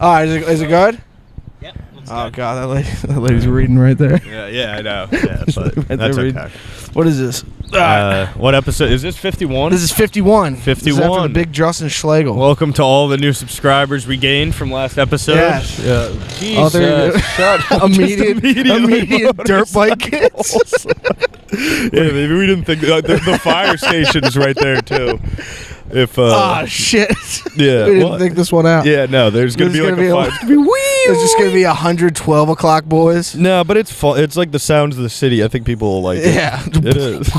Is it good? Yep. Oh God, that lady's reading right there. Yeah, I know. Yeah, but that's okay. What is this? What episode is this? 51. This is 51. 51. This is after the big Justin Schlegel. Welcome to all the new subsibers we gained from last episode. Yes. Yeah. Jesus. Shut up. Immediate dirt bike kids. Yeah, maybe we didn't think the fire station's right there too. If shit. Yeah, we didn't think this one out. Yeah, no, there's gonna be like a fire. There's just gonna be 112 o'clock boys. No, but it's fun. It's like the sounds of the city. I think people will like it. Yeah, it is.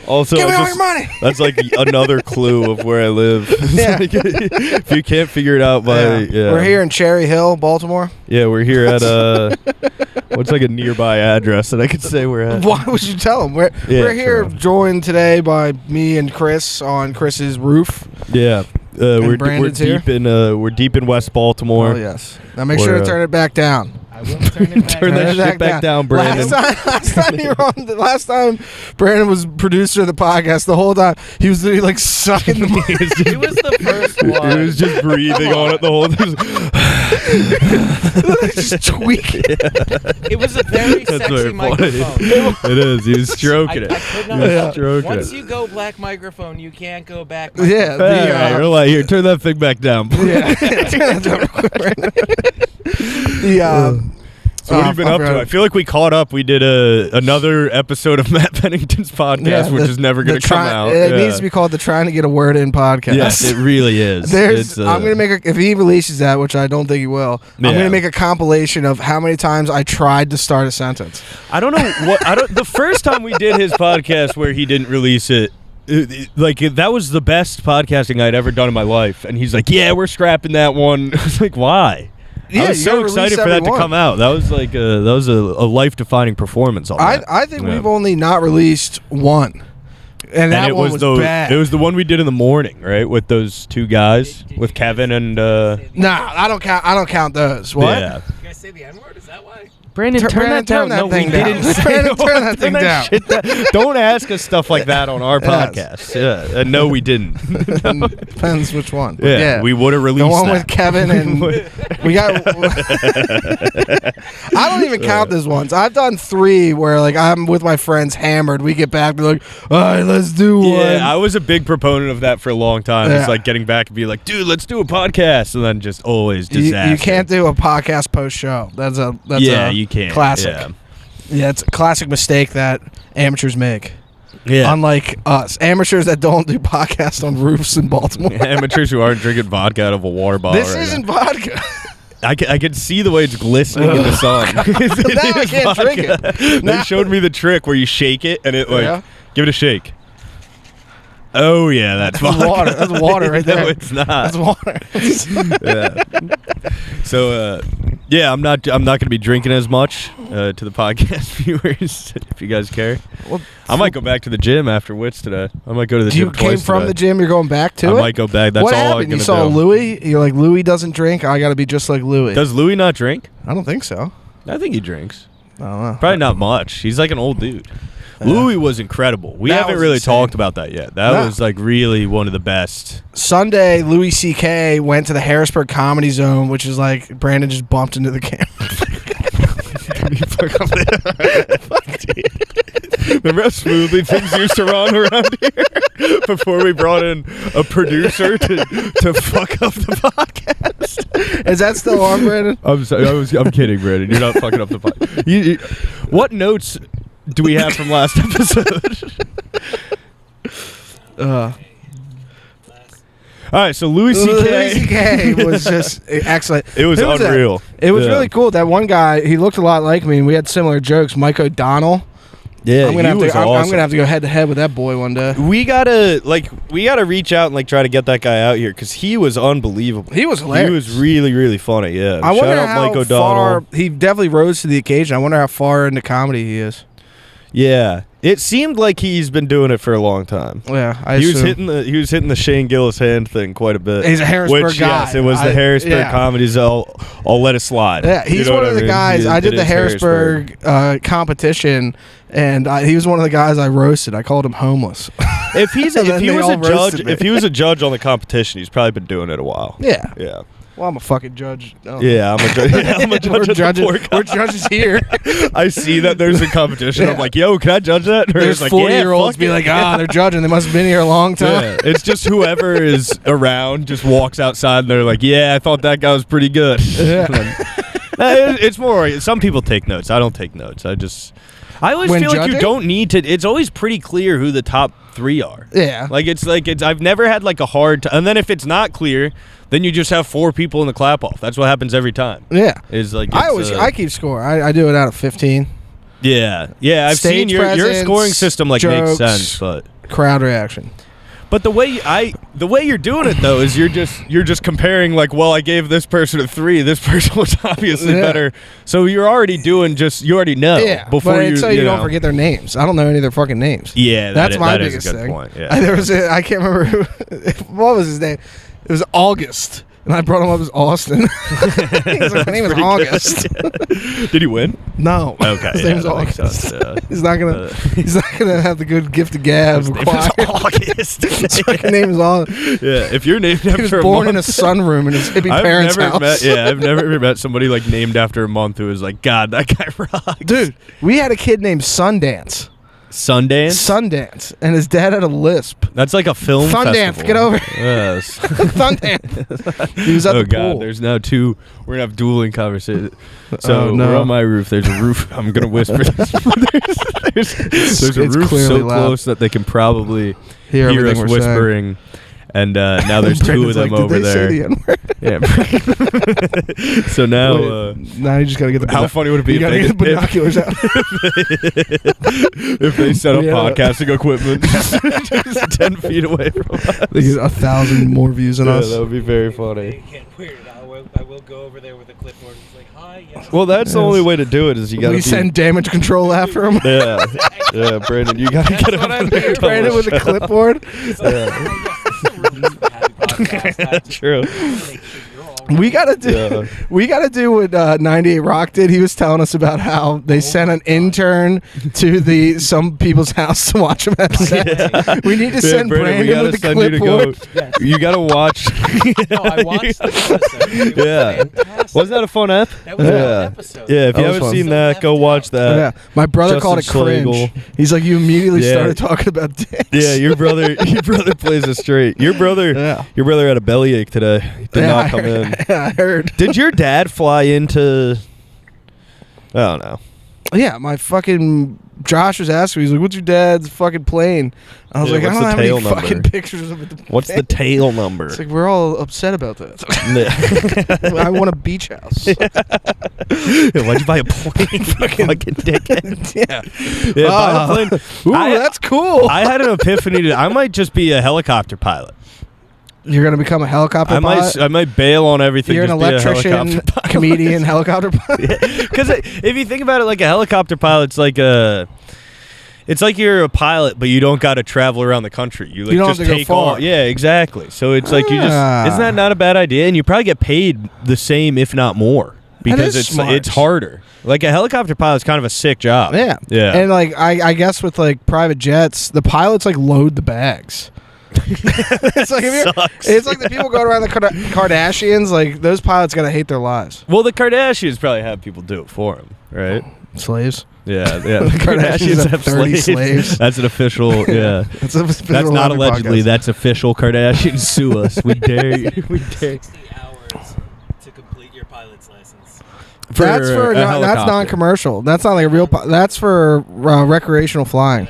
Also, give me all your money. That's like another clue of where I live. Yeah. Like, if you can't figure it out by, yeah. We're here in Cherry Hill, Baltimore. Yeah, we're here at what's like a nearby address that I could say we're at. Why would you tell them? We're here joined today by me and Chris on Chris's roof. Yeah, we're deep in West Baltimore. Oh yes. Now make sure to turn it back down. I will turn it back. Turn that shit back down, Brandon. Last time Brandon was producer of the podcast, the whole time he was literally like sucking the mic. He was the first one. He was just breathing on it the whole time. Just tweaking. Yeah. It was a very sexy microphone. It is. He was stroking it. I could not. Stroking Once it. you go black microphone, you can't go back. Yeah. You're like, here, turn that thing back down. Yeah. Turn that down. So what have you been up to? I feel like we caught up. We did another episode of Matt Pennington's podcast, which is never going to come out. It needs to be called the Trying to Get a Word In podcast. Yes, it really is. I'm going to make if he releases that, which I don't think he will, I'm going to make a compilation of how many times I tried to start a sentence. I don't know what the first time we did his podcast where he didn't release it. Like that was the best podcasting I'd ever done in my life, and he's like, "Yeah, we're scrapping that one." I was like, "Why?" Yeah, I was so excited for that to come out. That was like a life-defining performance. I think we've only not released one, and that one was bad. It was the one we did in the morning, right, with those two guys, with Kevin and. Nah, I don't count. I don't count those. What? Yeah. You guys say the N-word? Is that why? Brandon, turn that down. Turn that thing down. Don't ask us stuff like that on our podcast. Yeah, no, we didn't. Depends which one. Yeah, we would have released the one with Kevin and we got. I don't even count those ones. I've done 3 where like I'm with my friends hammered. We get back, we're like, all right, let's do one. Yeah, I was a big proponent of that for a long time. It's like getting back and be like, dude, let's do a podcast, and then just always disaster. You can't do a podcast post show. That's you can't. Classic. Yeah, it's a classic mistake that amateurs make. Yeah. Unlike us. Amateurs that don't do podcasts on roofs in Baltimore. Amateurs who aren't drinking vodka out of a water bottle. This isn't vodka. I can see the way it's glistening in the sun. Now I can't drink it. They showed me the trick where you shake it and it give it a shake. Oh yeah, that's water. That's water right there. No, it's not. That's water. Yeah. So I'm not going to be drinking as much to the podcast viewers. If you guys care, I might go back to the gym after Wits today. I might go to the gym twice. You came from the gym. You're going back to it. I might go back. That's what all happened? I'm going to do. You saw Louis. You're like, Louis doesn't drink. I got to be just like Louis. Does Louis not drink? I don't think so. I think he drinks. I don't know. Probably not much. He's like an old dude. Louis was incredible. We haven't really talked about that yet. That was like really one of the best. Sunday, Louis C.K. went to the Harrisburg Comedy Zone, which is like Brandon just bumped into the camera. Remember how smoothly things used to run around here before we brought in a producer to fuck up the podcast? Is that still on, Brandon? I'm sorry. I'm kidding, Brandon. You're not fucking up the podcast. What notes do we have from last episode? All right, so Louis C.K. was just excellent. It was unreal. It was really cool. That one guy, he looked a lot like me, and we had similar jokes. Mike O'Donnell. Yeah, I'm gonna have to go head to head with that boy one day. We gotta reach out and like try to get that guy out here because he was unbelievable. He was hilarious. He was really, really funny. Yeah. I wonder how far he definitely rose to the occasion. I wonder how far into comedy he is. Yeah, it seemed like he's been doing it for a long time. Yeah, He was hitting the Shane Gillis hand thing quite a bit. He's a Harrisburg which, guy. Yes, it was the Harrisburg comedies. I'll let it slide. Yeah, he's one of the guys. I did the Harrisburg competition, and he was one of the guys I roasted. I called him homeless. If he was a judge on the competition, he's probably been doing it a while. Yeah. Yeah. Well, I'm a fucking judge. Yeah, I'm a judge. I'm a judge. We're judges here. I see that there's a competition. Yeah. I'm like, yo, can I judge that? Or there's like, 40-year-olds be like, they're judging. They must have been here a long time. Yeah. It's just whoever is around just walks outside and they're like, yeah, I thought that guy was pretty good. Yeah. It's more, some people take notes. I don't take notes. I always feel like you don't need to. It's always pretty clear who the top 3 are. Yeah. I've never had like a hard time. And then if it's not clear, then you just have 4 people in the clap off. That's what happens every time. Yeah. I keep score. I do it out of 15. Yeah. Yeah, I've seen your scoring system jokes, makes sense, but crowd reaction. But the way you're doing it though is you're just comparing like, well, I gave this person a 3. This person was obviously better. So you're already doing you already know. Yeah, before but it's so you know. don't forget their names. I don't know any of their fucking names. Yeah, that's my that biggest is a good thing. point. Yeah. I can't remember what was his name. It was August, and I brought him up as Austin. He's like, my name is August. Did he win? No. Okay. His name's August. He's not gonna have the good gift of gab. His name is August. His fucking name is August. Yeah, if you're named he after was a born month, in a sunroom in his hippie parents' house. I've never met somebody like named after a month who was like, God, that guy rocks. Dude, we had a kid named Sundance. Sundance, and his dad had a lisp. That's like a film Sundance, festival. get over Yes. Sundance. He was at the pool. God, there's now 2. We're gonna have dueling conversations. So we're on my roof. There's a roof. I'm gonna whisper this. There's a roof so loud. close that they can probably hear us we're whispering. Saying. And now there's 2 of them like, over there. Yeah. So now now you just gotta get the how funny would it be get the binoculars out? If they set up podcasting equipment just 10 feet away from us. They get 1,000 more views than us. That would be very funny. They get weirded out. I will go over there with a clipboard. It's like, hi, yes. Well, that's the only way to do it is you gotta send damage control after him. Yeah, Brandon, you gotta get up there. Brandon with a clipboard. True. We gotta do what 98 Rock did. He was telling us about how they sent an intern to some people's house to watch him have sex. We need to send Brandon with the clipboard. You gotta watch. No, I watched the episode. Fantastic. Wasn't that a fun ep? That was a fun episode. Yeah, if you haven't seen that, go watch that. Yeah, my brother called it Justin cringe. Schlegel. He's like, you immediately started talking about dicks. Yeah, your brother plays it straight. Your brother had a bellyache today. He did not come in. I heard. Did your dad fly into? I don't know. Yeah, my fucking Josh was asking me. He's like, "What's your dad's fucking plane?" I was like, "I don't have any fucking pictures of it." What's the tail number? It's like we're all upset about that. I want a beach house. Why'd you buy a plane? fucking dickhead. Yeah. Buy a plane. Ooh, that's cool. I had an epiphany. I might just be a helicopter pilot. You're gonna become a helicopter pilot? I might bail on everything. You're an electrician, comedian, helicopter pilot. Because if you think about it, like a helicopter pilot's like it's like you're a pilot, but you don't got to travel around the country. You don't just have to take go far. off. Yeah, exactly. So it's like you just. Isn't that not a bad idea? And you probably get paid the same, if not more, because it's harder. Like a helicopter pilot's kind of a sick job. Yeah, yeah. And like I guess with like private jets, the pilots like load the bags. It's like it's like the people going around the Kardashians. Like those pilots gotta hate their lives. Well, the Kardashians probably have people do it for them, right? Slaves. Yeah. The Kardashians have 30 slaves. That's an official. Yeah, that's not allegedly. Podcast. That's official. Kardashians sue us. We dare you. We dare. 60 hours to complete your pilot's license. That's non-commercial. That's not like a real. That's for recreational flying.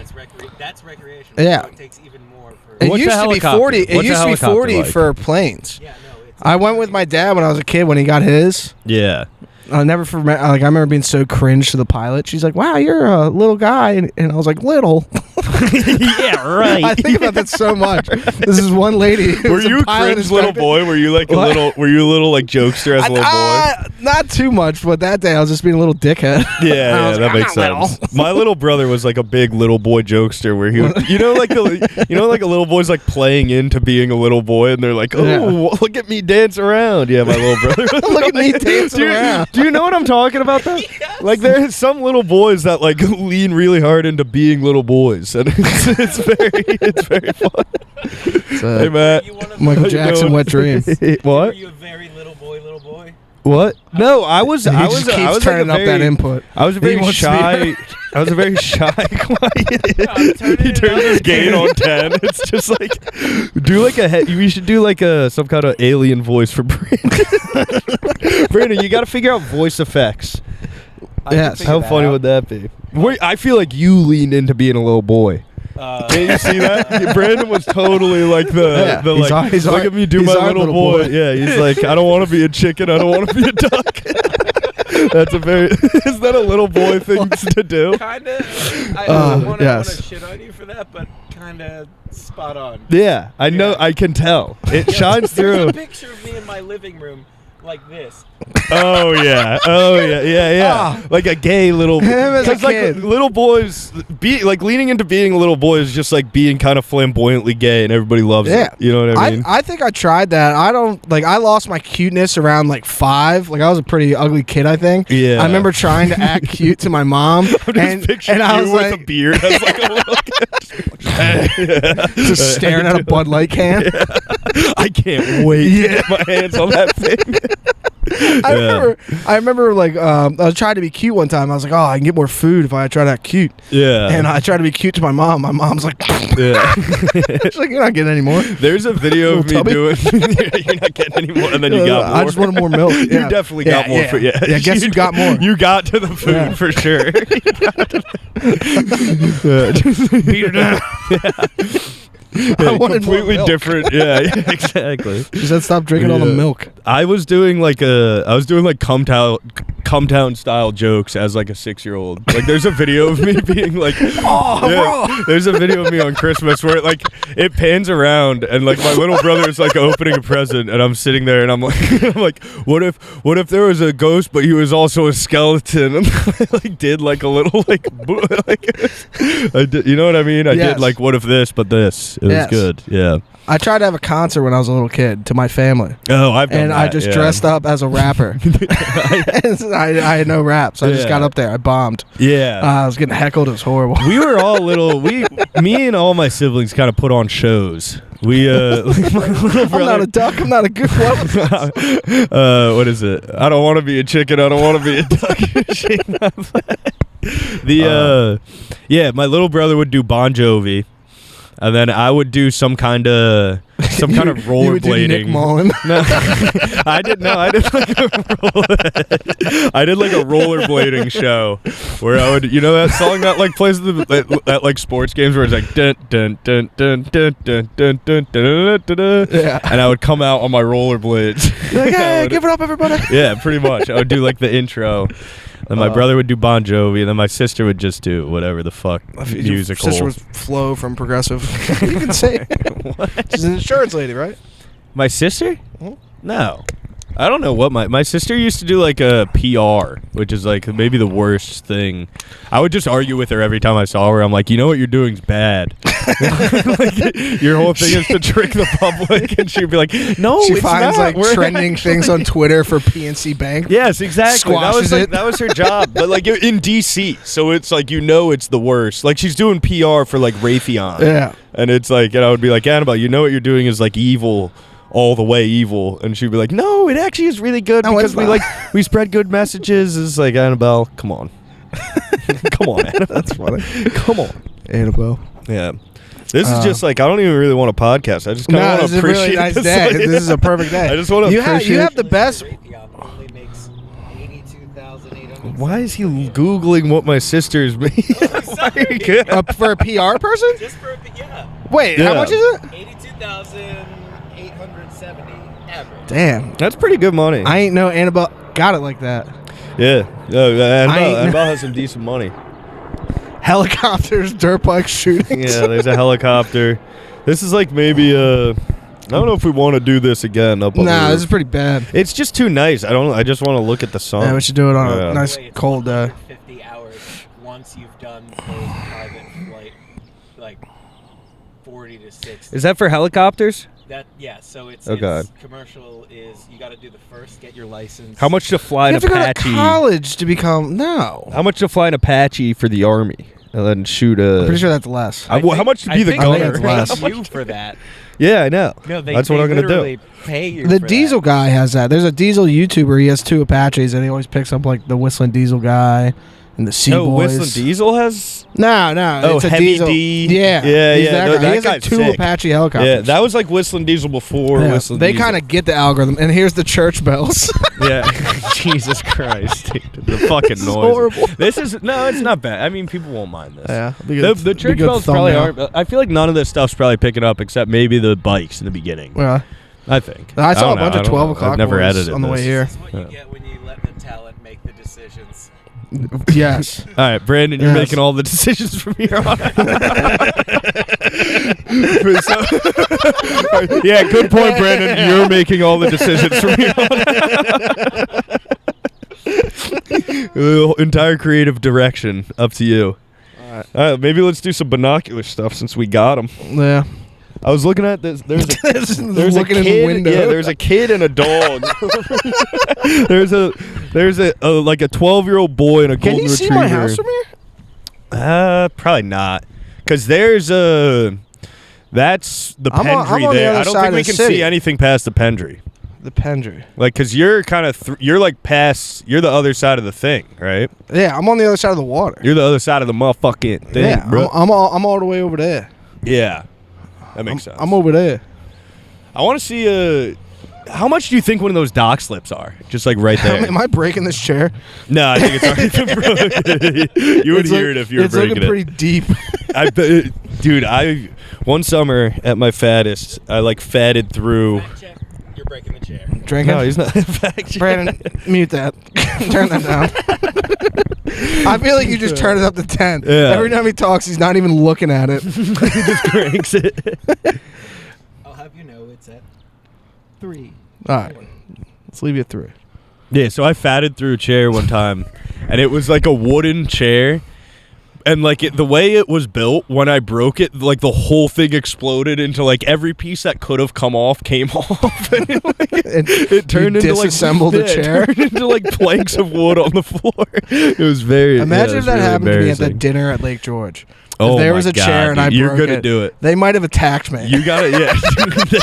That's recreational. Yeah. So it takes even more. It used to be 40. It used to be 40 for planes. Yeah, no. I went with my dad when I was a kid when he got his. Yeah. I never forget. Like I remember being so cringe to the pilot. She's like, "Wow, you're a little guy," and I was like, "Little." Yeah, right. I think about that so much. This is one lady. Were you a cringe little boy? Were you like a little? Were you a little like jokester as a little boy? Not too much, but that day I was just being a little dickhead. Yeah, that makes sense. My little brother was like a big little boy jokester, where he, would, like a little boy's like playing into being a little boy, and they're like, "Oh, look at me dance around." Yeah, my little brother. Look at me dancing around. Do you know what I'm talking about? Though, Yes. like there's some little boys that like lean really hard into being little boys, and it's very fun. Hey Matt, Michael Jackson, Wet Dream. Were What? you a very little boy? What? No, I was. He I just was. keeps I was turning like up that input. I was a very wants to be shy. I was a very shy, quiet. He turns his gain on 10. It's just like do like a. We should do like some kind of alien voice for Brandon. Brandon, you got to figure out voice effects. Yes. How funny would that be? I feel like you leaned into being a little boy. Can you see that? Brandon was totally like the like, look at me do my little boy. Yeah, he's like, I don't want to be a chicken. I don't want to be a duck. That's a very. Is that a little boy thing to do? Kinda. I don't want to yes. shit on you for that, but kinda spot on. Yeah, I know. I can tell. It shines There's through. a picture of me in my living room like this. Oh yeah. Like a gay little. Him as a Because like kid. little boys, leaning into being a little boy is just like being kind of flamboyantly gay, and everybody loves it. You know what I mean? I think I tried that. I don't like. I lost my cuteness around like 5. Like I was a pretty ugly kid. I think. Yeah. I remember trying to act cute to my mom, and I was you with like, a beard as like a little kid. just staring at a Bud Light can. I can't wait to get my hands on that thing. I remember like I was trying to be cute one time. I was like, oh, I can get more food if I try to act cute. Yeah. And I tried to be cute to my mom. My mom's like, Yeah. she's like, you're not getting any more. There's a video of me doing. You're not getting any more, and then you got more. I just wanted more milk. You Yeah. definitely got more. For, Yeah, I guess you got more. You got to the food for sure. Beat her down. I wanted more completely milk. different. Yeah, exactly. She said, stop drinking all the milk. I was doing like come town style jokes as like a 6-year-old. Like there's a video of me being like, bro. There's a video of me on Christmas where it pans around and like my little brother is like opening a present and I'm sitting there and I'm like, what if there was a ghost but he was also a skeleton? And I like did like a little like I did, you know what I mean? I did like what if this but this. It was good. Yeah. I tried to have a concert when I was a little kid to my family. Oh, I've done and that, I just dressed up as a rapper. I had no rap, so I just got up there. I bombed. Yeah. I was getting heckled. It was horrible. We were all little. Me and all my siblings kind of put on shows. We like my little brother, I'm not a duck. I'm not a goose. what is it? I don't want to be a chicken. I don't want to be a duck. My little brother would do Bon Jovi. And then I would do some kind of rollerblading. You would do Nick Mullen. No, I did like a rollerblading show where I would, that song that like plays at like sports games where it's like dun dun dun dun dun dun dun dun dun dun. Yeah. And I would come out on my rollerblades. You're like, hey, give it up, everybody. Yeah, pretty much. I would do like the intro. Then my brother would do Bon Jovi, and then my sister would just do whatever the fuck musical. Your sister was Flo from Progressive. You can say what? She's an insurance lady, right? My sister? No. I don't know what my sister used to do like a PR, which is like maybe the worst thing. I would just argue with her every time I saw her. I'm like, you know what you're doing's bad. Like, your whole thing is to trick the public, and she'd be like, no, she it's finds not. like trending things on Twitter for PNC Bank. Yes, exactly. Squashes that was her job, but like in DC, so it's like it's the worst. Like she's doing PR for like Raytheon. Yeah, and it's like, and I would be like, Annabelle, you know what you're doing is like evil. All the way evil, and she'd be like, no, it actually is really good because we spread good messages. It's like, Annabelle, come on. Come on, Annabelle. That's funny. Come on, Annabelle. Yeah. This is just like, I don't even really want a podcast. I just kind of want to appreciate really nice this. day. This is a perfect day. I just want to appreciate. You have the best. Only makes 82,800. Why is he Googling what my sister's made? For a PR person? Just for Wait, how much is it? 82,870 average. Damn, That's pretty good money. I ain't know Annabelle got it like that. Yeah. Annabelle has some decent money. Helicopters, dirt bike shootings. Yeah, there's a helicopter. This is like maybe I don't know if we want to do this again. Up on the roof. This is pretty bad. It's just too nice. I just want to look at the sun. Yeah, we should do it on a nice cold day. 50 hours once you've done those private flight, like 40 to 60. Is that for helicopters? So it's, God. commercial is you got to do the first, get your license. How much to fly You an have to go to Apache? college to become How much to fly an Apache for the Army and then shoot a? I'm pretty sure that's less. How much to be the gunner? that's Pay you for that. Yeah, I know. No, that's what I'm gonna literally do. Pay you The for diesel that. guy has that. There's a diesel YouTuber. He has 2 Apaches, and he always picks up like the Whistling Diesel guy and the Sea Oh, Boys. Whistling Diesel has. No, Oh, it's a Heavy diesel. D. Yeah, Yeah, he's yeah, That no, guy. that He has like guy's 2 sick. Apache helicopters. Yeah, that was like Whistling Diesel before Whistling They Diesel. kind of get the algorithm, and here's the church bells. Yeah, Jesus Christ, dude. The fucking This is noise. horrible. This is it's not bad. I mean, people won't mind this. Yeah, The church bells probably aren't. I feel like none of this stuff's probably picking up except maybe the bikes in the beginning. Yeah, I think. I saw don't a bunch know. of I don't 12 know. o'clock I've never boys edited on the way this. here. This is what you get when you let the talent make the decisions. Yes. All right, Brandon, you're Yes. making all the decisions from here on. Yeah, good point, Brandon. You're making all the decisions from here on. The entire creative direction up to you. All right, maybe let's do some binocular stuff since we got them. Yeah. I was looking at this. There's a Looking kid. in the window. Yeah, there's a kid and a dog. there's a like a 12-year-old boy and a Can golden you see retriever. my house from here? Probably not, because there's that's the I'm on Pendry the there. other I don't side think of we the can city. see anything past the Pendry. The Pendry. Like, cause you're kind of you're like past. You're the other side of the thing, right? Yeah, I'm on the other side of the water. You're the other side of the motherfucking thing, Yeah, bro. I'm all the way over there. Yeah, that makes sense. I'm over there. I want to see how much do you think one of those dock slips are? Just like right there. Am I breaking this chair? No, I think it's already been broken. You would hear it if you were breaking It's looking pretty deep. I bet, dude. One summer at my fattest, I like fatted through. Fact check, you're breaking the chair. Drinking? No, he's not. Fact. Brandon, mute that. Turn that down. I feel like you just turn it up to 10. Yeah. Every time he talks, he's not even looking at it. He just cranks it. I'll have you know it's at 3. All right. Let's leave you at 3. Yeah, so I fatted through a chair one time, and it was like a wooden chair. And like the way it was built, when I broke it, like the whole thing exploded into like every piece that could have come off came off. And it turned into like disassembled a chair? It turned into like planks of wood on the floor. It was very. Imagine it if that really happened to me at that embarrassing. dinner at Lake George. Oh if there my was a God, chair and dude, I you're broke gonna it, do it. They might have attacked me. You got it. Yeah,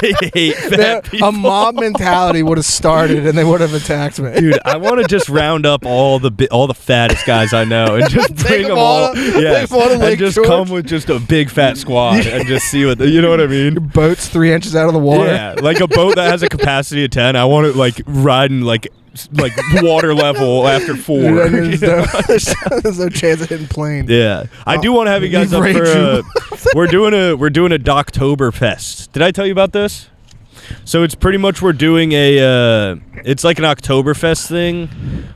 they hate fat people. A mob mentality would have started, and they would have attacked me. Dude, I want to just round up all the fattest guys I know and just bring them all. Yes, and just George. come with just a big fat squad and just see what you know what I mean. Boat's 3 inches out of the water. Yeah, like a boat that has a capacity of 10. I want it like riding like water level after 4. There's no chance of hitting plane. Yeah, I do want to have you guys up Rage for. We're doing a Doctoberfest. Did I tell you about this? So it's pretty much we're doing it's like an Oktoberfest thing,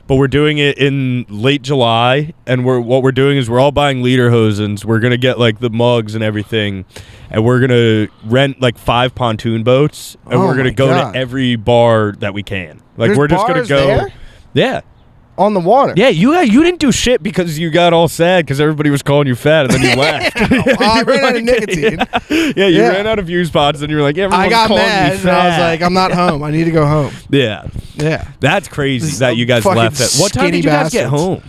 but we're doing it in late July, and what we're doing is we're all buying lederhosens. We're gonna get like the mugs and everything, and we're gonna rent like 5 pontoon boats, and we're gonna go to every bar that we can. Like There's we're just gonna bars go. there? Yeah. On the water. Yeah, you didn't do shit because you got all sad because everybody was calling you fat, and then you laughed. I ran out of nicotine. Yeah, you ran out of views pods, and you were like, everyone's I got calling mad, me and I was fat. like, I'm not home. I need to go home. Yeah, Yeah. that's crazy These that you guys fucking left at. What time skinny did you guys get bastards. home?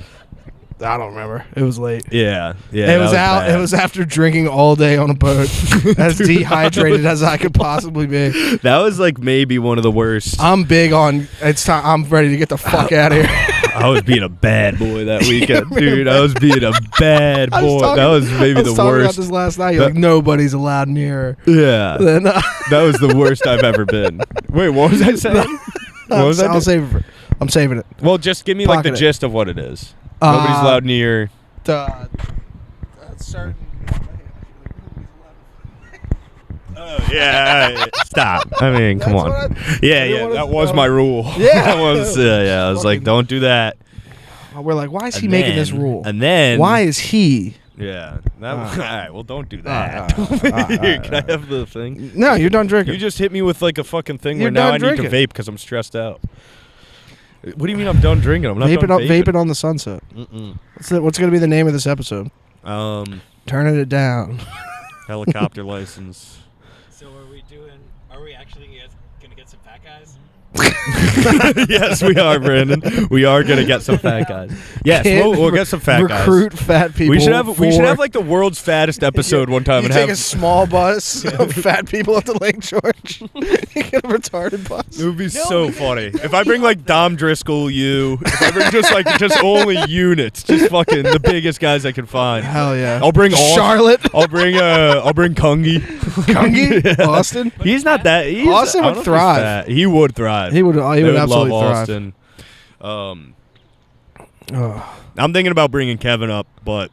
I don't remember. It was late. Yeah. It was out. bad. It was after drinking all day on a boat, as dehydrated as I could possibly be. That was like maybe one of the worst. I'm big on. It's time. I'm ready to get the fuck out of here. I was being a bad boy that weekend, dude. I was being a bad boy. That was maybe the I was talking about worst. this last night. You're like, nobody's allowed near. Yeah, Then that was the worst I've ever been. Wait, what was I saying? What was I I'll doing? save it. I'm saving it. Well, just give me like the Pocket it. gist of what it is. Nobody's allowed near. Certain. Oh, yeah, stop. I mean, come on. Yeah, that was my rule. Yeah. That was, I was like, don't do that. We're like, why is he making this rule? And then Why is he Yeah. All right. Well, don't do that. Can I have the thing? No, you're done drinking. You just hit me with like a fucking thing You're where now I done need to drinking. vape because I'm stressed out. What do you mean I'm done drinking? I'm not done vaping. Vaping on the sunset. What's going to be the name of this episode? Turning it down. Helicopter license. So are we actually going to get some fat guys? Yes, we are, Brandon. We are gonna get some fat guys. Yes, we'll get some fat guys. Recruit fat people. We should have like the world's fattest episode one time. You and take have a small bus of fat people up to Lake George. You get a retarded bus. It would be so funny if I bring like Dom Driscoll, if I bring just only units, just fucking the biggest guys I can find. Hell yeah! I'll bring Charlotte. I'll bring Kungi. Kungi? Yeah. Austin. He's not that. Austin would thrive. He would thrive. He would absolutely love thrive. Austin. I'm thinking about bringing Kevin up, but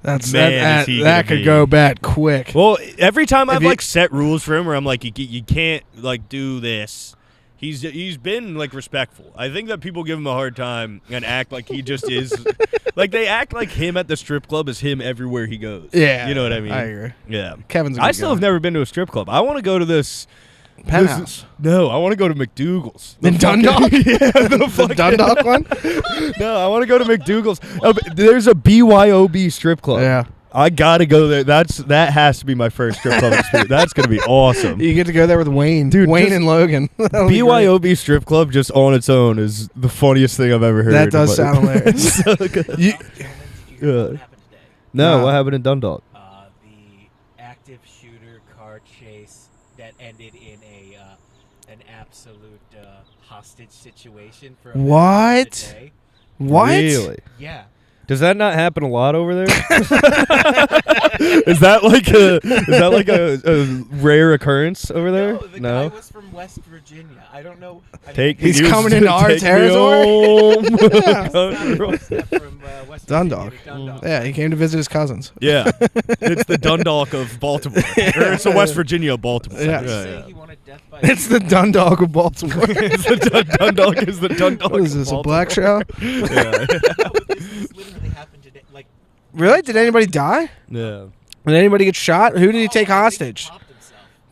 that could go bad quick. Well, every time I've like set rules for him where I'm like, you can't like do this. He's been like respectful. I think that people give him a hard time and act like he just is. Like they act like him at the strip club is him everywhere he goes. Yeah, you know what I mean. I agree. Yeah, Kevin's. I still have never been to a strip club. I want to go to this. Penthouse. No, I want to go to McDougal's. In Dundalk? The Dundalk one? No, I want to go to McDougal's. There's a BYOB strip club. Yeah. I got to go there. That has to be my first strip club experience. That's going to be awesome. You get to go there with Wayne. Dude, Wayne and Logan. BYOB strip club just on its own is the funniest thing I've ever heard. That does sound hilarious. So good. No, what happened in Dundalk? The active shooter car chase that ended in an absolute hostage situation for a day. What? Really? Yeah. Does that not happen a lot over there? Is that like a rare occurrence over there? No, the guy was from West Virginia. I don't know. He's coming into our territory. From West Dundalk. Dundalk. Yeah, he came to visit his cousins. Yeah, it's the Dundalk of Baltimore. Or it's the West Virginia of Baltimore. Yeah. He wanted death by It's the Dundalk of Baltimore. Dundalk is the Dundalk. What is this, a black show? Yeah. This literally happened today. Like, really? Did anybody die? Yeah. Did anybody get shot? Who did he take hostage?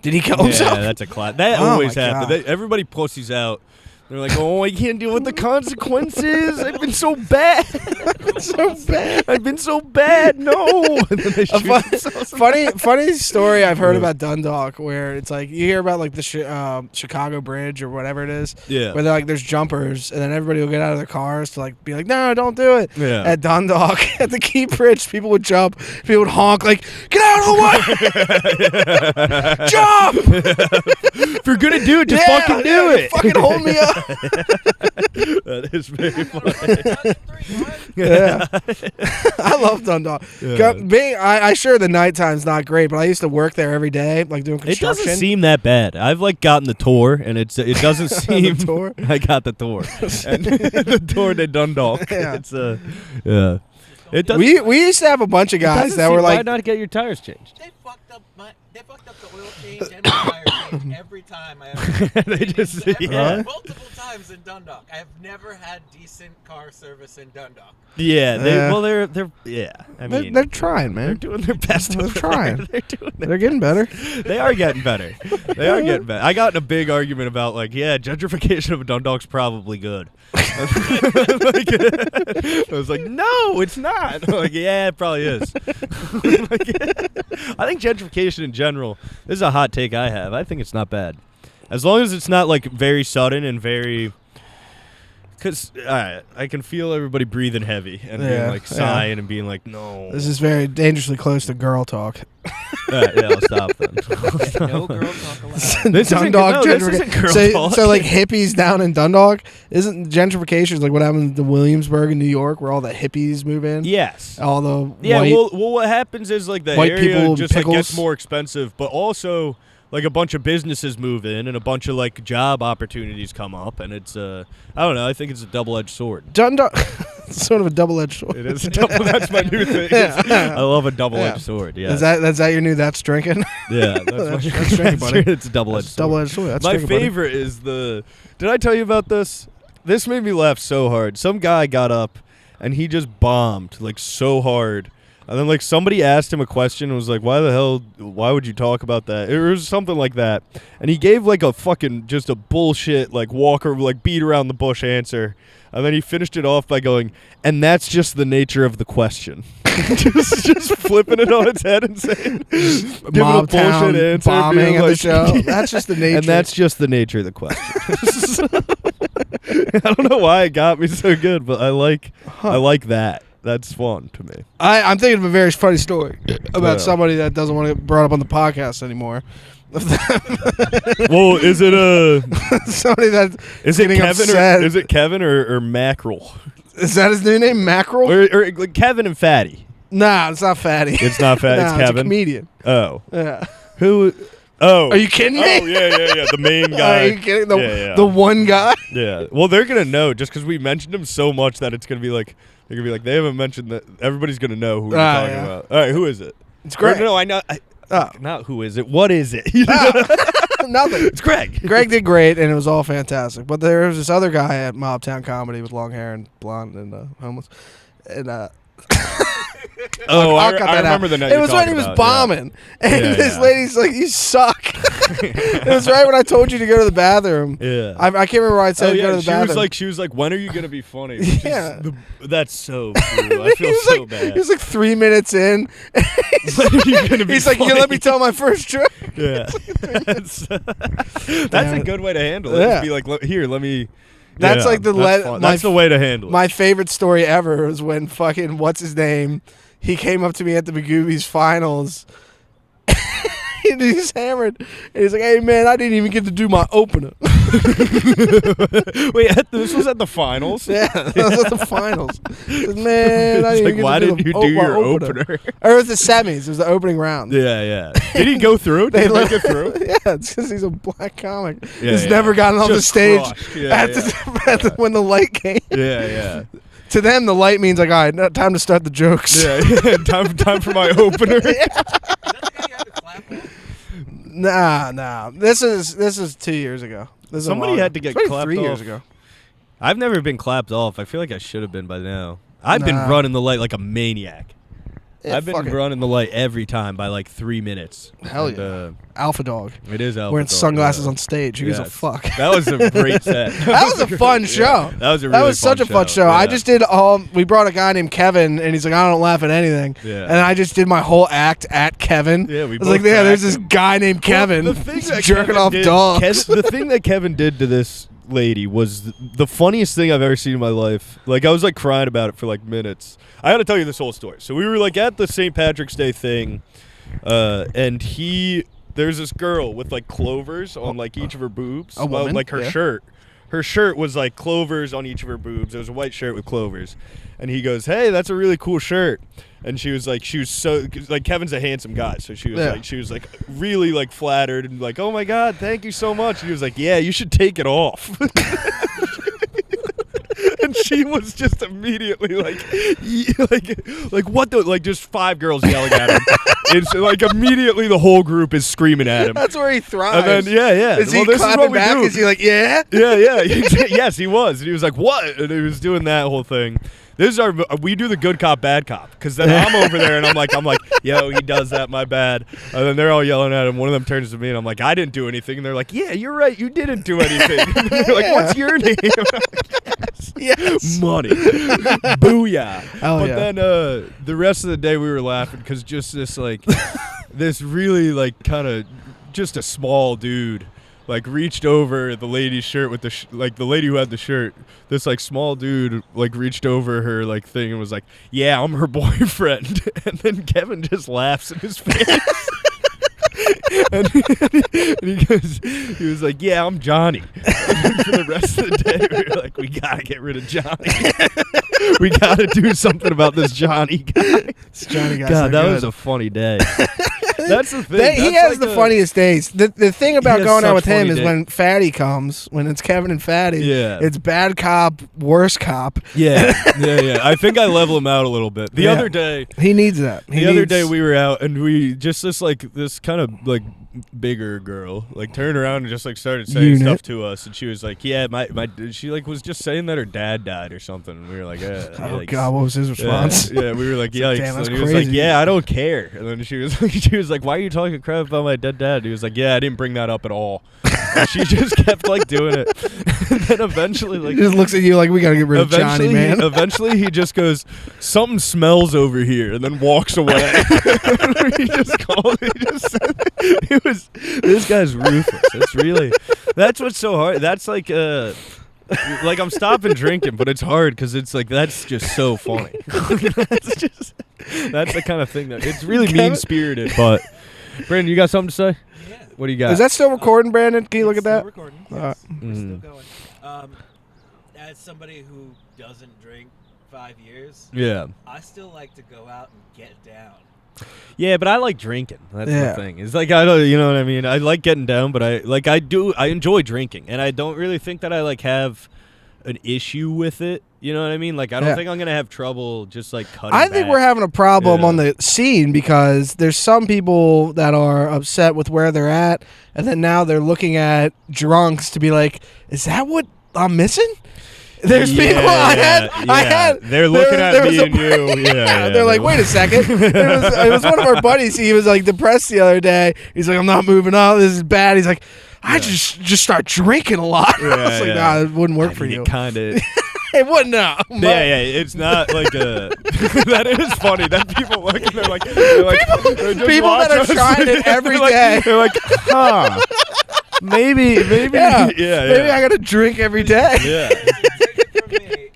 Did he kill himself? Yeah, that's a class. That Oh always my happens. God. Everybody pussies out. They're like, oh, I can't deal with the consequences. I've been so bad. So bad. I've been so bad. No. And then they shoot themselves. Funny story I've heard about Dundalk, where it's like you hear about like the Chicago Bridge or whatever it is. Yeah. Where they're like there's jumpers, and then everybody will get out of their cars to like be like, no, don't do it. Yeah. At Dundalk, at the Key Bridge, people would jump, people would honk like, get out of the way, jump. If you're gonna do it, just fucking do it. Fucking hold me up. That is very funny. Yeah. I love Dundalk. Yeah. I sure the nighttime's not great, but I used to work there every day, like doing It construction. doesn't seem that bad. I've like gotten the tour, and it doesn't seem. The tour? I got the tour. And the tour to Dundalk. Yeah. It's yeah. It does. We used to have a bunch of guys that were why like, not get your tires changed? They fucked up the oil change and the tire change every time I ever. They just Multiple times in Dundalk. I have never had decent car service in Dundalk. Yeah. Yeah. They're yeah. I mean, they're trying, man. they're doing their best. They're trying. They're getting better. They are getting better. They are getting better. I got in a big argument about like, yeah, gentrification of Dundalk's probably good. I was like, no, it's not. I'm like, yeah, it probably is. I think gentrification in general, this is a hot take I have. I think it's not bad. As long as it's not like very sudden and very... Because I can feel everybody breathing heavy and being like sighing and being like, no. This is very dangerously close to girl talk. Yeah, I'll stop then. No girl talk allowed. Dundalk this isn't girl talk. So like hippies down in Dundalk, isn't gentrification like what happened to Williamsburg in New York, where all the hippies move in? Yes. All the Yeah. white, Well, what happens is like the white area people just like pickles. gets more expensive, but also like a bunch of businesses move in and a bunch of like job opportunities come up, and it's I don't know. I think it's a double-edged sword. Dundalk, it's sort of a double-edged sword. It is a double. That's my new thing. Yeah. I love a double-edged sword. Yeah. Is that your new that's drinking? Yeah. That's drinking, buddy. It's a double-edged sword. Double-edged sword. That's My drinking, buddy. favorite is the. Did I tell you about this? This made me laugh so hard. Some guy got up and he just bombed like so hard And then like somebody asked him a question and was like, why would you talk about that? It was something like that. And he gave like a fucking just a bullshit like Walker like beat around the bush answer. And then he finished it off by going, and that's just the nature of the question. just flipping it on its head and saying, giving a bullshit answer, bombing at like, the show. That's just the nature. And that's just the nature of the question. I don't know why it got me so good, but I like that. That's fun to me. I'm thinking of a very funny story about somebody that doesn't want to get brought up on the podcast anymore. Well, is it somebody that is it Kevin upset. or is it Kevin or Mackerel? Is that his new name, Mackerel? Or like Kevin and Fatty? Nah, it's not Fatty. It's not Fatty. Nah, it's Kevin. It's a comedian. Oh, yeah. Who? Oh, are you kidding me? Oh yeah. The main guy. Are you kidding? The one guy. Yeah. Well, they're gonna know just because we mentioned him so much that it's gonna be like they're gonna be like they haven't mentioned that. Everybody's gonna know who we're talking about. All right, who is it? It's Greg. No, I know. Not who is it? What is it? Nothing. It's Greg. Greg did great, and it was all fantastic. But there was this other guy at Mobtown Comedy with long hair and blonde and homeless. And I remember the night. It was when he was bombing, and this lady's like, "You suck." It was right when I told you to go to the bathroom. Yeah, I can't remember why I said go to the bathroom. She was like, "When are you gonna be funny?" Yeah, that's so true. I feel so bad. He was like 3 minutes in. He's like, "You let me tell my first joke." Yeah, that's a good way to handle it. Just be like, "Here, let me." That's like that's the way to handle it. My favorite story ever was when fucking what's his name? He came up to me at the Magoobies finals. And he's hammered. And he's like, "Hey man, I didn't even get to do my opener." Wait, this was at the finals? Yeah, that was at the finals. Said, man, I didn't even get why to didn't you do your opener? Or it was the semis. It was the opening round. Yeah. Did he go through? Did he make it through? Yeah, it's because he's a black comic. Yeah, he's never gotten off the stage when the light came. Yeah. To them, the light means like, all right, no, time to start the jokes. Yeah. Time for my opener. Nah. This is 2 years ago. Somebody had to get clapped 3 off. years ago. I've never been clapped off. I feel like I should have been by now. I've been running the light like a maniac. Yeah, I've been running the light every time by like 3 minutes. Hell yeah. Alpha Dog. It is Alpha Wearing Dog. sunglasses on stage. Who gives a fuck? That was a great set. That was a fun show. That was a really such a fun show. Yeah. I just did we brought a guy named Kevin, and he's like, I don't laugh at anything. Yeah. And I just did my whole act at Kevin. Yeah, I was like, yeah, there's this guy named Kevin jerking off dogs. The thing that Kevin did to this lady was the funniest thing I've ever seen in my life. Like, I was like crying about it for like minutes. I got to tell you this whole story. So we were like at the St. Patrick's Day thing, and there's this girl with like clovers on like each of her boobs. A woman? Like her shirt. Her shirt was like clovers on each of her boobs. It was a white shirt with clovers. And he goes, "Hey, that's a really cool shirt." And she was so like, Kevin's a handsome guy, so she was like really like flattered and like, "Oh my God, thank you so much." And he was like, "Yeah, you should take it off." And she was just immediately like what the, like just 5 girls yelling at him. It's like immediately the whole group is screaming at him. That's where he thrives. And then yeah. Is he clapping back? Is he like, yeah? Yeah. Yes, he was. And he was like, "What?" And he was doing that whole thing. We do the good cop, bad cop, because then I'm over there and I'm like, "Yo, he does that, my bad." And then they're all yelling at him. One of them turns to me and I'm like, "I didn't do anything." And they're like, "Yeah, you're right, you didn't do anything." And they're like, "What's your name?" And I'm like, yes. Money. Booyah. But then the rest of the day we were laughing because just this like, this really like kind of just a small dude like reached over the lady's shirt with the like the lady who had the shirt. This like small dude like reached over her like thing and was like, "Yeah, I'm her boyfriend." And then Kevin just laughs in his face. and he was like, "Yeah, I'm Johnny." And for the rest of the day, we were like, "We gotta get rid of Johnny. We gotta do something about this Johnny guy." This Johnny guy. God, that was a funny day. That's the thing. He has the funniest days. The thing about going out with him is when Fatty comes, when it's Kevin and Fatty. Yeah. It's bad cop, worse cop. Yeah. I think I level him out a little bit. The other day, he needs that. The other day we were out and we just this kind of like bigger girl like turned around and just like started saying stuff to us, and she was like, yeah, my she like was just saying that her dad died or something, and we were like, oh God, what was his response? Yeah, we were like, yikes. Damn, that's and he crazy. was like, yeah, I don't care. And then she was like, why are you talking crap about my dead dad? He was like, yeah, I didn't bring that up at all. And she just kept like doing it. And then eventually like he just looks at you like, we gotta get rid of Johnny, man. Eventually he just goes, something smells over here, and then walks away. He just said it was, this guy's ruthless. That's what's so hard. That's like I'm stopping drinking, but it's hard because it's like that's just so funny. That's the kind of thing that it's really mean spirited. But Brandon, you got something to say? Yeah. What do you got? Is that still recording, Brandon? Can you look at that? Still recording. Yes. We're still going. As somebody who doesn't drink 5 years, Yeah. I still like to go out and get down. Yeah, but I like drinking. That's the thing. It's like I don't, you know what I mean? I like getting down, but I enjoy drinking, and I don't really think that I like have an issue with it. You know what I mean? Like I don't think I'm gonna have trouble just like cutting. I think we're having a problem on the scene because there's some people that are upset with where they're at, and then now they're looking at drunks to be like, "Is that what I'm missing?" There's people I had. They're looking at me and you. Yeah, they're like, wait a second. It was one of our buddies. He was like depressed the other day. He's like, I'm not moving up. This is bad. He's like, I just start drinking a lot. I was like, nah, it wouldn't work for you. Kind of. It wouldn't. No. Yeah. It's not like a. That is funny. That people look and they're like people that are trying it every day. They're like, huh. Maybe. Maybe I gotta drink every day. Yeah. From me,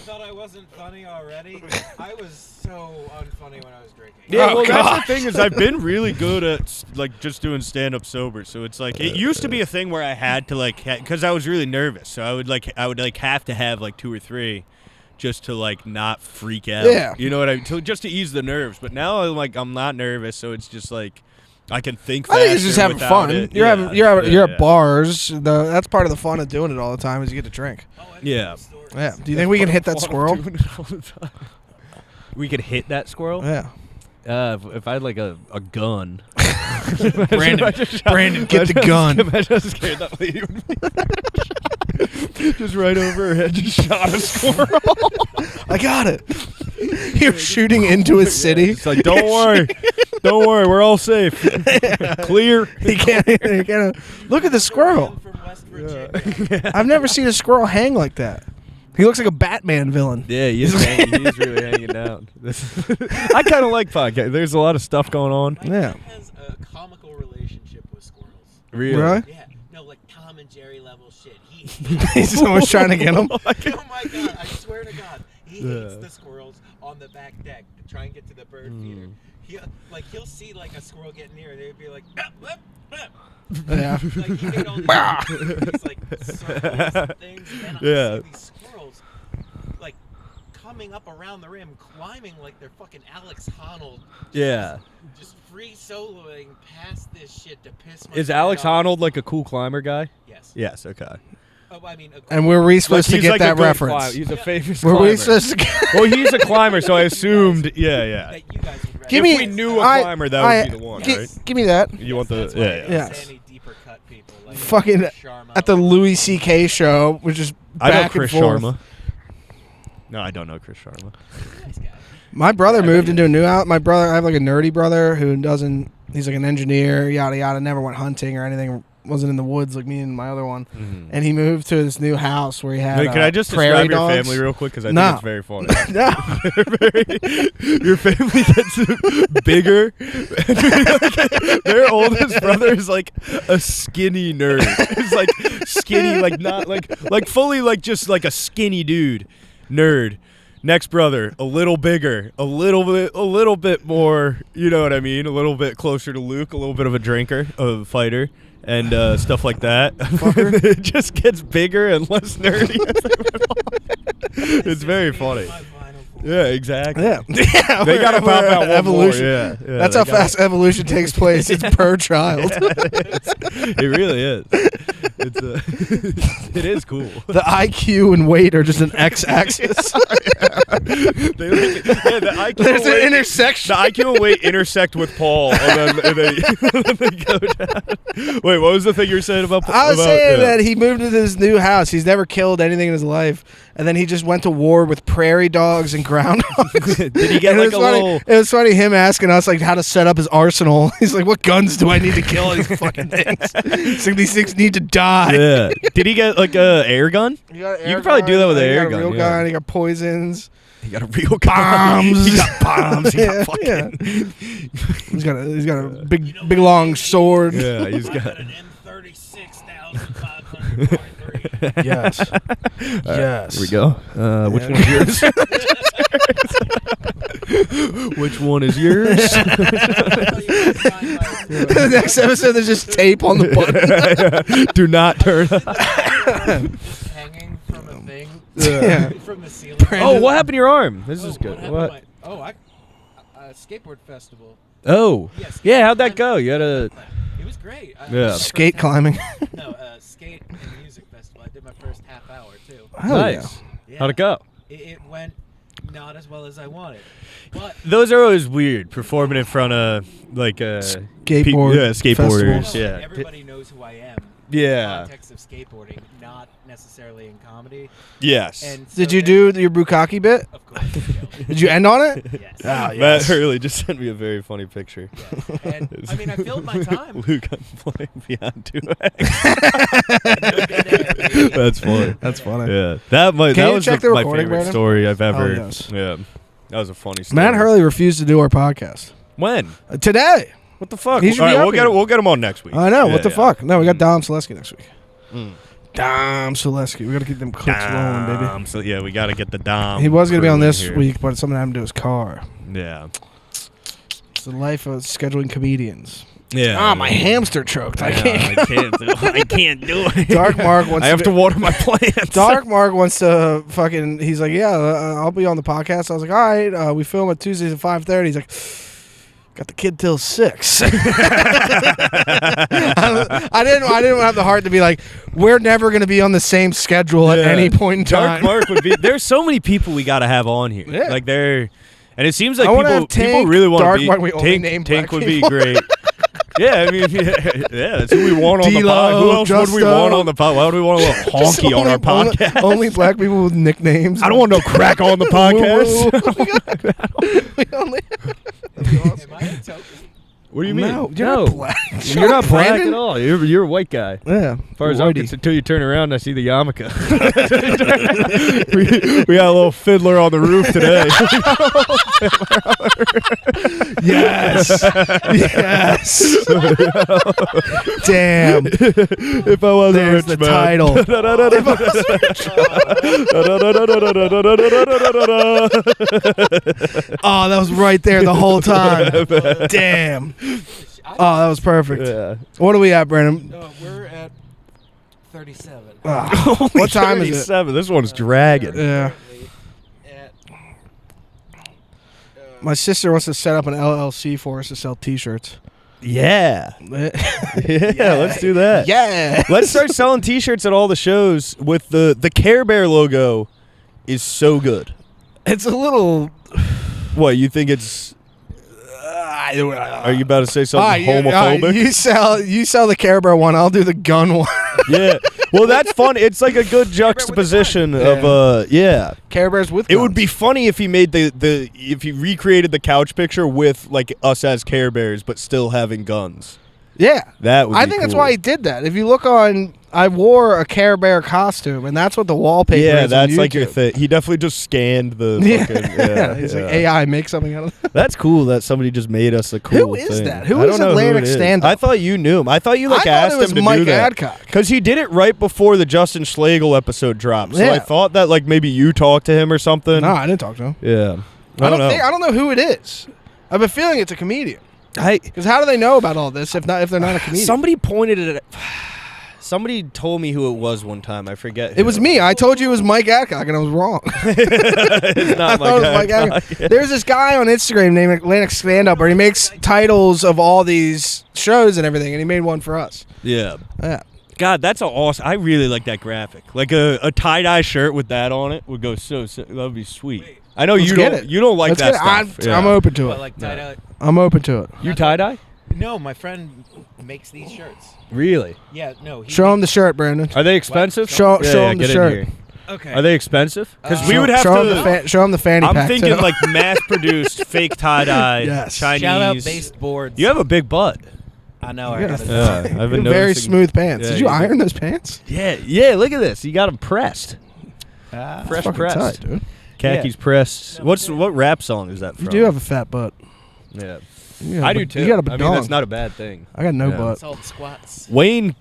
thought I wasn't funny already. I was so unfunny when I was drinking. Yeah, well, that's the thing is I've been really good at like just doing stand up sober. So it's like it used to be a thing where I had to like because I was really nervous. So I would have to have like 2 or 3 just to like not freak out. Yeah, you know what I mean? Just to ease the nerves. But now I'm not nervous, so it's just like. I can think. I think it's just having fun. It. You're at bars. That's part of the fun of doing it all the time is you get to drink. Yeah. Yeah. Do you think we can hit that squirrel? We could hit that squirrel. Yeah. If I had like a gun. Brandon, get the gun. Imagine how scared that lady would be. Just right over her head, just shot a squirrel. I got it. You're shooting into a city. It's like, don't worry, we're all safe. Clear. He can't. Look at the squirrel. I've never seen a squirrel hang like that. He looks like a Batman villain. Yeah, he's really hanging out. I kind of like podcasts. There's a lot of stuff going on. My dad has a comical relationship with squirrels. Really? Yeah. No, like Tom and Jerry level shit. He's always trying to get him. Oh my God! I swear to God, he hates the squirrels on the back deck to try and get to the bird feeder. He'll see like a squirrel get near, and they'd be like, yeah. Like he made all these like circles and things, and then I see these squirrels like coming up around the rim, climbing like they're fucking Alex Honnold. Just free soloing past this shit to piss my. Is Alex Honnold like a cool climber guy? Yes. Yes. Okay. And were we supposed to get that reference? He's a famous climber. Were we supposed to get well, he's a climber, so I assumed, yeah. If we knew a climber, that would be the one, right? Give me that. You want the, Yes. Fucking at the Louis C.K. show, which is I know Chris Sharma. No, I don't know Chris Sharma. My brother moved into a new house. My brother, I have like a nerdy brother who doesn't, he's like an engineer, yada, yada, never went hunting or anything. Wasn't in the woods like me and my other one, and he moved to this new house where he had. Can I just describe your family real quick because I think it's very funny. No, your family gets bigger. Their oldest brother is like a skinny nerd. It's like skinny, like not like fully like just like a skinny dude, nerd. Next brother, a little bigger, a little bit more. You know what I mean? A little bit closer to Luke, a little bit of a drinker, a fighter. And stuff like that. It just gets bigger and less nerdy. It's very funny. Yeah, exactly. Yeah. They gotta pop out one evolution. more. Yeah, That's how fast evolution takes place. It's per child. It really is. It is cool. The IQ and weight are just an x-axis. The IQ There's and an weight, intersection. The IQ and weight intersect with Paul, and then they go down. Wait, what was the thing you were saying about Paul? I was saying that he moved into this new house. He's never killed anything in his life. And then he just went to war with prairie dogs and groundhogs. Did he get like a little... It was funny him asking us like how to set up his arsenal. He's like, what guns do I need to kill these fucking things? He's like, these things need to die. Yeah. Did he get like a air gun? You can probably do that with an air gun. He got a real gun. He got poisons. He got a real bombs. He got bombs. He got fucking... He's got a big long sword. Yeah, he's got an M36,543. Yes. Yes. Here we go. Which one is yours? Which one is yours? The next episode, there's just tape on the button. Do not turn. Just hanging from a thing. Yeah. From the ceiling. Oh, what happened to your arm? This is good. What? Skateboard festival. Oh. Yeah, how'd that go? You had a... It was great. Yeah. Skate climbing. No, skate and music festival. I did my first half hour too. Nice. Yeah. How'd it go? It went not as well as I wanted. But those are always weird, performing in front of like skateboarders. festivals. Yeah. Everybody knows who I am. Yeah. In the context of skateboarding, not necessarily in comedy. Yes. And so Did you do your bukkake bit? Of course. Did you end on it? Yes. Oh, yes. Matt Hurley just sent me a very funny picture. Yes. And I mean, I filled my time. Luke, I'm playing Beyond 2X. No, That's funny. That's funny. Yeah, Can that you was check the my recording, favorite Brandon? story I've ever. Oh, yes. Yeah, that was a funny story. Matt Hurley refused to do our podcast. When? Today. What the fuck? He should All be right, up we'll here. get him on next week. I know. Yeah, what the yeah. fuck? No, we got Dom Selesky next week. Mm. Dom Selesky. We got to keep them clicks rolling, baby. So yeah, we got to get the Dom. He was going to be on crew in this here. week, but something happened to his car. Yeah. It's the life of scheduling comedians. Yeah. Ah, my hamster choked. I can't. I can't do it. Dark Mark wants I have to water my plants. Dark Mark wants to fucking. He's like, yeah, I'll be on the podcast. I was like, all right. We film at Tuesdays at 5:30. He's like, got the kid till 6. I didn't have the heart to be like, we're never going to be on the same schedule at any point in Dark time. Mark would be. There's so many people we got to have on here. Yeah. Like they're, and it seems like I wanna have people Tank, really want Dark to be. Mark, we only name Tank black would be people. great. Yeah, I mean, yeah, that's who we want on the D-Lo, pod. Who else would we Justo. want on the pod? Why would we want a little Just honky on our podcast? Only black people with nicknames. I don't want no crack on the podcast. We only. Am I a token? What do you mean? No, you're not black. You're not black Brandon? at all. You're a white guy. Yeah. As far as I'm Whitey. concerned, until you turn around and I see the yarmulke. we got a little fiddler on the roof today. Yes. Yes. Damn. If I wasn't There's rich the man. title. Oh, that was right there the whole time. Damn. Oh, that was perfect. Yeah. What are we at, Brandon? We're at 37. What time is it? 37. This one's dragging. Yeah. At, My sister wants to set up an LLC for us to sell T-shirts. Yeah. Yeah, let's do that. Yeah. Let's start selling T-shirts at all the shows with the Care Bear logo is so good. It's a little. What, you think it's... Are you about to say something homophobic? You sell the Care Bear one. I'll do the gun one. Yeah. Well, that's fun. It's like a good juxtaposition of Care Bears with. It would be funny if he made if he recreated the couch picture with like us as Care Bears, but still having guns. Yeah, that would. I think that's why he did that. If you look on, I wore a Care Bear costume, and that's what the wallpaper is. Yeah, on that's like YouTube. your thing. He definitely just scanned the. Fucking, Yeah, he's like AI make something out of it. That's cool that somebody just made us a cool. Who is thing. that? Who I is don't know Atlantic who it is. stand-up? I thought you knew him. I thought you I thought asked it was him to Mike do that Adcock. because he did it right before the Justin Schlegel episode dropped. So Yeah. I thought that like maybe you talked to him or something. No, I didn't talk to him. Yeah, I don't know who it is. I have a feeling it's a comedian. Because how do they know about all this if they're not a comedian? Somebody pointed it. somebody told me who it was one time. I forget. It was me. I told you it was Mike Adcock, and I was wrong. It's not Mike Adcock. There's this guy on Instagram named Atlantic Stand Up where he makes titles of all these shows and everything, and he made one for us. Yeah. Yeah. God, that's awesome. I really like that graphic. Like a tie-dye shirt with that on it would go so that would be sweet. Wait. I know you don't like that stuff. I'm open to What, it. like tie-dye? I'm open to it. You tie-dye? No, my friend makes these shirts. Really? Yeah, no. Show him the shirt, Brandon. Are they expensive? Show him the get shirt. in here. Okay. Are they expensive? Because we Show- would have show to. him the show him the fanny I'm pack. thinking too. like mass-produced fake tie-dye Yes. Chinese. Shout-out baseboards. You have a big butt. I know. I Yeah. got it. I've been very noticing- smooth pants. Yeah, Did you you iron those pants? Yeah. Look at this. You got them pressed. Ah. Fresh Fucking pressed. tight, dude. Khakis pressed. What rap song is that from? You do have a fat butt. Yeah. You got I a- do too. You got a I mean, badong. that's not a bad thing. I got no Yeah. butt. It's all squats. Wayne.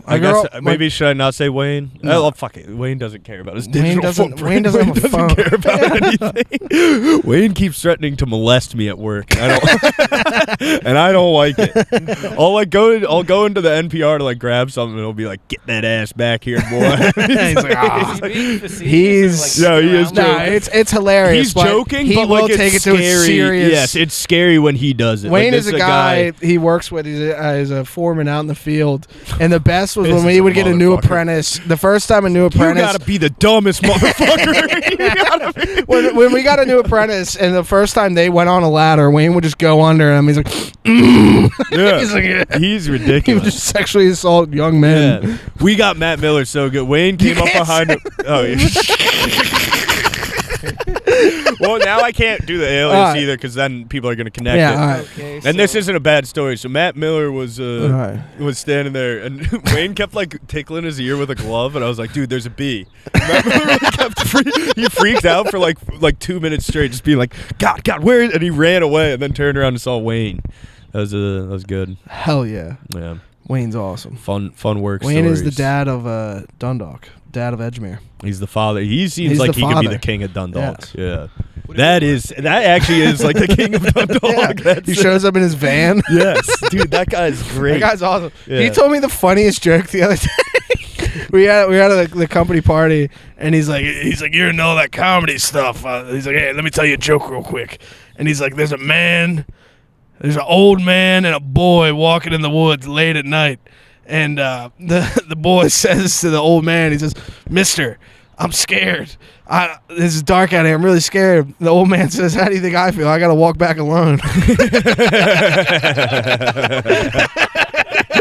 I girl- guess maybe should I not say Wayne? No. Oh, fuck it. Wayne doesn't care about his Wayne digital doesn't- footprint. Wayne doesn't have a phone. care about anything. Wayne keeps threatening to molest me at work, and I don't, and I don't like it. I'll go into the NPR to like grab something, and it'll be like, "Get that ass back here, boy." He's like, "Ah." Is he being facetious He's- or, like, Yeah, he is sitting around? Nah, it's hilarious. He's but joking, He but will like it's take it scary. to a serious. Yes, it's scary when he does it. Wayne like, is this a guy he works with. He's a foreman out in the field, and the best was This when is we a would get a new motherfucker. apprentice. The first time a new You apprentice, gotta be the dumbest motherfucker. You gotta be. when we got a new apprentice, and the first time they went on a ladder, Wayne would just go under him. He's like, Yeah. he's like, yeah. He's He would ridiculous. just sexually assault young men. Yeah. We got Matt Miller so good. Wayne came up can't behind him. Oh, yeah. Well, now I can't do the alias All right. either because then people are going to connect Yeah, it. all right. Okay, And this so- isn't a bad story. So Matt Miller was right. was standing there, and Wayne kept like tickling his ear with a glove, and I was like, "Dude, there's a bee." Matt Miller really kept he freaked out for like 2 minutes straight, just being like, "God, where is?" And he ran away, and then turned around and saw Wayne. That was good. Hell yeah. Yeah, Wayne's awesome. fun work. Wayne is the stories. dad of Dundalk, dad of Edgemere. He's the father. He seems He's like the he could be father. the king of Dundalk. Yes. Yeah. That actually is like the king of Dundalk. Yeah. That's He shows up in his van. Yes, dude, that guy's great. That guy's awesome. Yeah. He told me the funniest joke the other day. we had the company party, and he's like, you don't know that comedy stuff. He's like, hey, let me tell you a joke real quick. And he's like, there's an old man and a boy walking in the woods late at night, and the boy says to the old man, he says, Mister, I'm scared. This is dark out here. I'm really scared. The old man says, how do you think I feel? I got to walk back alone.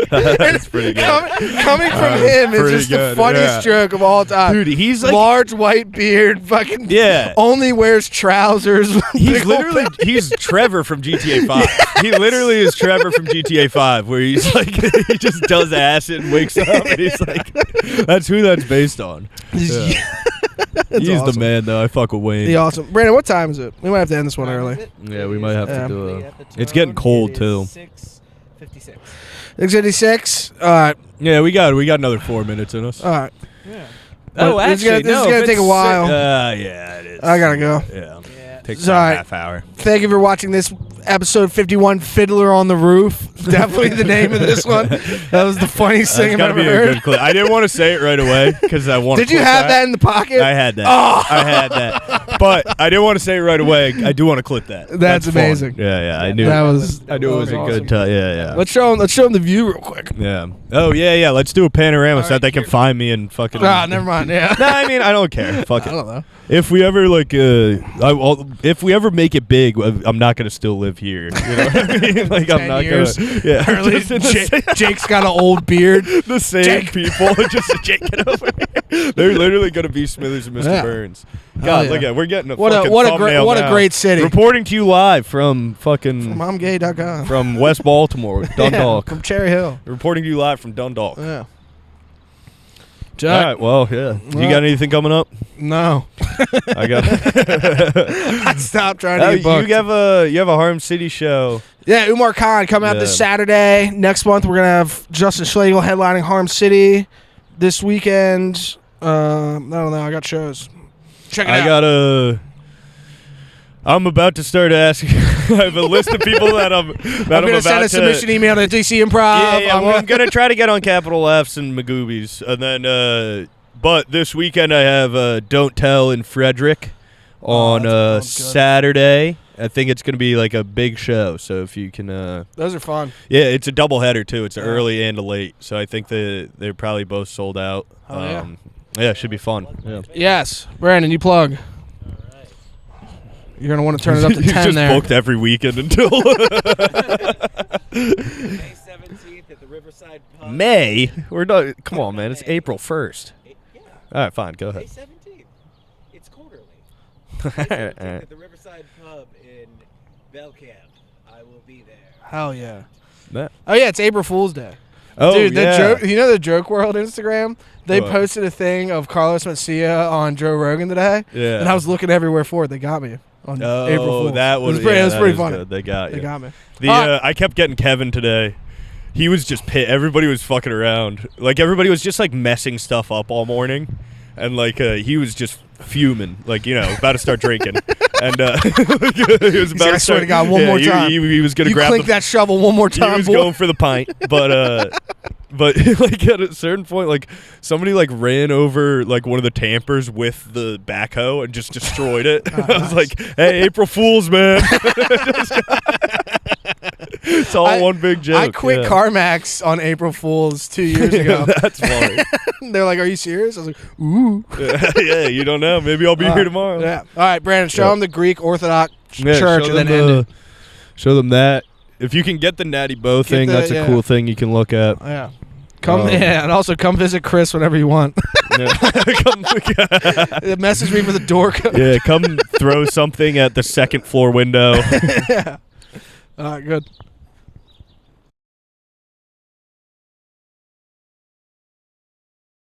That's pretty good. Coming from him is pretty just good, the funniest joke of all time. Dude, he's like large white beard, fucking Yeah. only wears trousers. He's big literally old- he's Trevor from GTA 5. He literally is Trevor from GTA 5, where he's like he just does acid and wakes up, and he's like, that's who that's based on. Yeah. He's awesome. the man, though. I fuck with Wayne. The awesome. Brandon, what time is it? We might have to end this one What time early. is it? Yeah, we might have Yeah. to do a. At the It's getting tone, cold it too. is 6:56. 6:56. All right. Yeah, we got another 4 minutes in us. All right. Yeah. Oh, But this is actually, gonna- this is no, gonna if take a it's while. Yeah, it is. I gotta go. Yeah, Yeah. takes Sorry. about a half hour. Thank you for watching this episode 51, Fiddler on the Roof. Definitely the name of this one. That was the funniest thing I've That's gotta ever be a heard. good clip. I didn't want to say it right away because I want. Did you have that in the pocket? I had that. Oh. I had that. But I didn't want to say it right away. I do want to clip that. That's fun. amazing. Yeah, I knew. That was. I knew it was a awesome. good time. Yeah. Let's show them the view real quick. Yeah. Oh yeah. Let's do a panorama so that they can find me and fucking. Ah, never mind. Yeah. No, I mean I don't care. Fuck I it. don't know. If we ever if we ever make it big, I'm not gonna still live here. You know what I mean? Like 10 I'm not years. gonna. Yeah. Early, Just in the Jake's got an old beard. the same Jake. people. Just Jake, get over here. They're literally gonna be Smithers and Mr. Yeah. Burns. Hell God, yeah. look at we're getting a What fucking a thumbnail what a now. great city. Reporting to you live from fucking Momgay.com. from West Baltimore, Dundalk. Yeah, from Cherry Hill. Reporting to you live from Dundalk. Yeah. All right, well, yeah. You got anything coming up? No. I got. I stopped trying to get booked. you have a Harlem City show. Yeah, Umar Khan coming out this Yeah. Saturday. Next month, we're going to have Justin Schlegel headlining Harlem City. This weekend, I don't know. I got shows. Check it out. I got I'm about to start asking. I have a list of people that I'm going to send a submission email to DC Improv. Yeah, I'm going to try to get on Capital F's and Magoobies. And then, but this weekend I have Don't Tell in Frederick on Saturday. I think it's going to be like a big show. So if you can. Those are fun. Yeah, it's a doubleheader too. It's early and a late. So I think they're probably both sold out. Yeah, it should be fun. Yeah. Yes. Brandon, you plug. You're going to want to turn it up to 10 just there. booked every weekend until May 17th at the Riverside Pub. May. We're not. Come on, man. It's April 1st. Yeah. All right, fine. Go ahead. May 17th. It's quarterly. May 17th at the Riverside Pub in Belcamp. I will be there. Hell yeah. That. Oh, yeah. It's April Fool's Day. Oh, dude, yeah. Joke, you know the Joke World Instagram? They posted a thing of Carlos Mencia on Joe Rogan today. Yeah. And I was looking everywhere for it. They got me on April Fool's. That was, it was pretty funny. Good. They got you. They got me. I kept getting Kevin today. He was just pissed. Everybody was fucking around. Like, everybody was just, like, messing stuff up all morning. And, like, he was just fuming. Like, about to start drinking. And he was about to I swear to God, one more time. He was going to grab clink that shovel one more time, He was boy. going for the pint. But like at a certain point, like somebody like ran over like one of the tampers with the backhoe and just destroyed it. I was like, "Hey, April Fools, man!" It's all one big joke. I quit CarMax on April Fools 2 years ago. That's funny. They're like, "Are you serious?" I was like, "Ooh." Yeah, you don't know. Maybe I'll be here tomorrow. Yeah. All right, Brandon, show them the Greek Orthodox Church and then end it. Show them that. If you can get the Natty Bow thing, that's a cool thing you can look at. Yeah. And also come visit Chris whenever you want. Message me for the door code. Yeah, come throw something at the second floor window. Yeah. All right, good.